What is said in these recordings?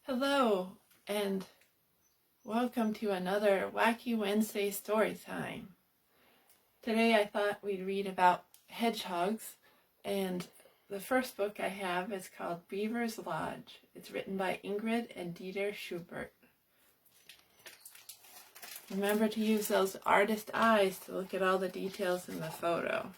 Hello, and welcome to another Wacky Wednesday story time. Today I thought we'd read about hedgehogs, and the first book I have is called Beaver's Lodge. It's written by Ingrid and Dieter Schubert. Remember to use those artist eyes to look at all the details in the photo.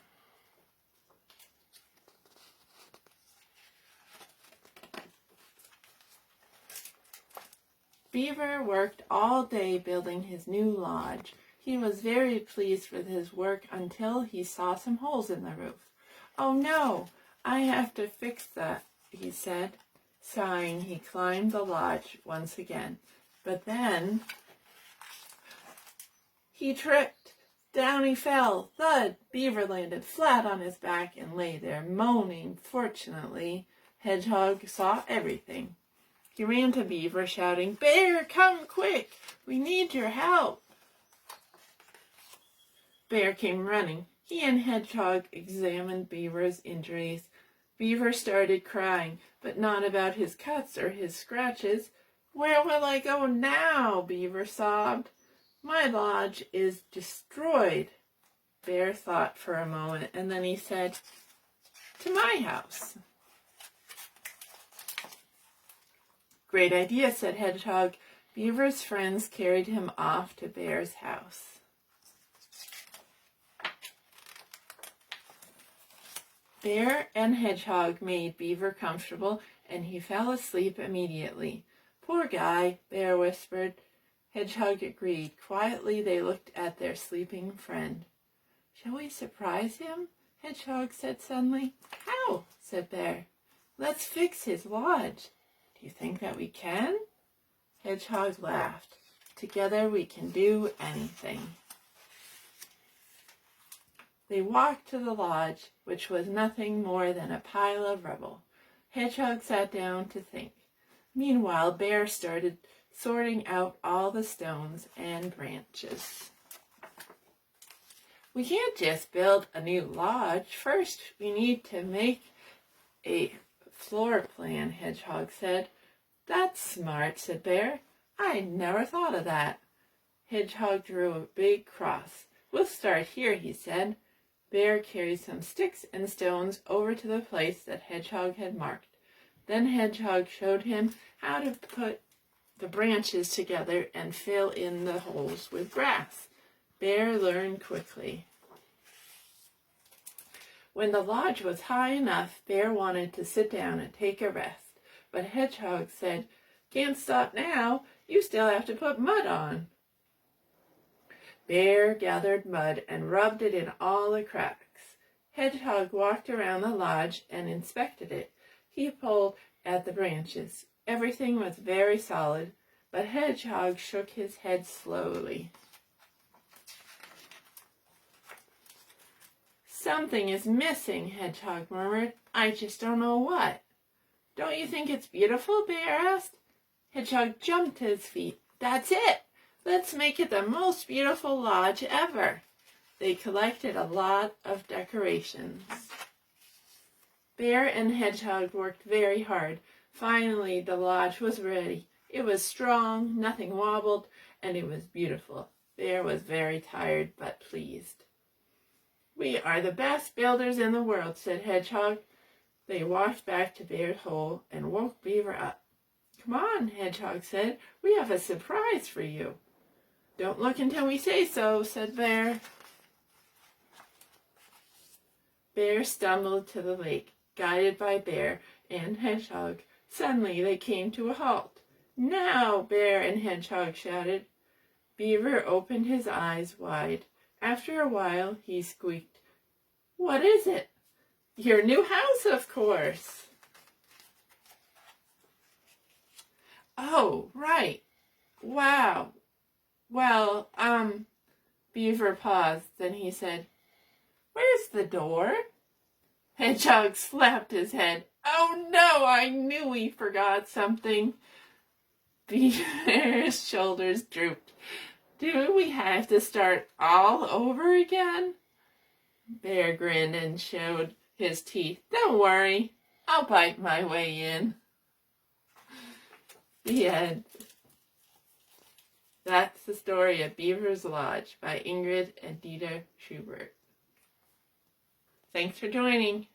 Beaver worked all day building his new lodge. He was very pleased with his work until he saw some holes in the roof. "Oh no, I have to fix that," he said. Sighing, he climbed the lodge once again. But then he tripped. Down he fell. Thud! Beaver landed flat on his back and lay there moaning. Fortunately, Hedgehog saw everything. He ran to Beaver, shouting, "Bear, come quick! We need your help!" Bear came running. He and Hedgehog examined Beaver's injuries. Beaver started crying, but not about his cuts or his scratches. "Where will I go now?" Beaver sobbed. "My lodge is destroyed." Bear thought for a moment, and then he said, "To my house." "Great idea," said Hedgehog. Beaver's friends carried him off to Bear's house. Bear and Hedgehog made Beaver comfortable, and he fell asleep immediately. "Poor guy," Bear whispered. Hedgehog agreed. Quietly they looked at their sleeping friend. "Shall we surprise him?" Hedgehog said suddenly. "How?" said Bear. "Let's fix his lodge." "Do you think that we can?" Hedgehog laughed. "Together we can do anything." They walked to the lodge, which was nothing more than a pile of rubble. Hedgehog sat down to think. Meanwhile, Bear started sorting out all the stones and branches. "We can't just build a new lodge. First, we need to make a floor plan," Hedgehog said. "That's smart," said Bear. "I never thought of that." Hedgehog drew a big cross. "We'll start here," he said. Bear carried some sticks and stones over to the place that Hedgehog had marked. Then Hedgehog showed him how to put the branches together and fill in the holes with grass. Bear learned quickly. When the lodge was high enough, Bear wanted to sit down and take a rest. But Hedgehog said, "Can't stop now. You still have to put mud on." Bear gathered mud and rubbed it in all the cracks. Hedgehog walked around the lodge and inspected it. He pulled at the branches. Everything was very solid, but Hedgehog shook his head slowly. "Something is missing," Hedgehog murmured. "I just don't know what." "Don't you think it's beautiful?" Bear asked. Hedgehog jumped to his feet. "That's it! Let's make it the most beautiful lodge ever." They collected a lot of decorations. Bear and Hedgehog worked very hard. Finally, the lodge was ready. It was strong, nothing wobbled, and it was beautiful. Bear was very tired, but pleased. "We are the best builders in the world," said Hedgehog. They walked back to Bear's hole and woke Beaver up. "Come on," Hedgehog said. "We have a surprise for you." "Don't look until we say so," said Bear. Bear stumbled to the lake, guided by Bear and Hedgehog. Suddenly they came to a halt. "Now!" Bear and Hedgehog shouted. Beaver opened his eyes wide. After a while he squeaked, "What is it?" "Your new house, of course." "Oh, right. Wow. Well, Beaver paused. Then he said, "Where's the door?" Hedgehog slapped his head. "Oh no, I knew we forgot something." Beaver's shoulders drooped. "Do we have to start all over again?" Bear grinned and showed his teeth. "Don't worry, I'll bite my way in." The end. That's the story of Beaver's Lodge by Ingrid and Dieter Schubert. Thanks for joining.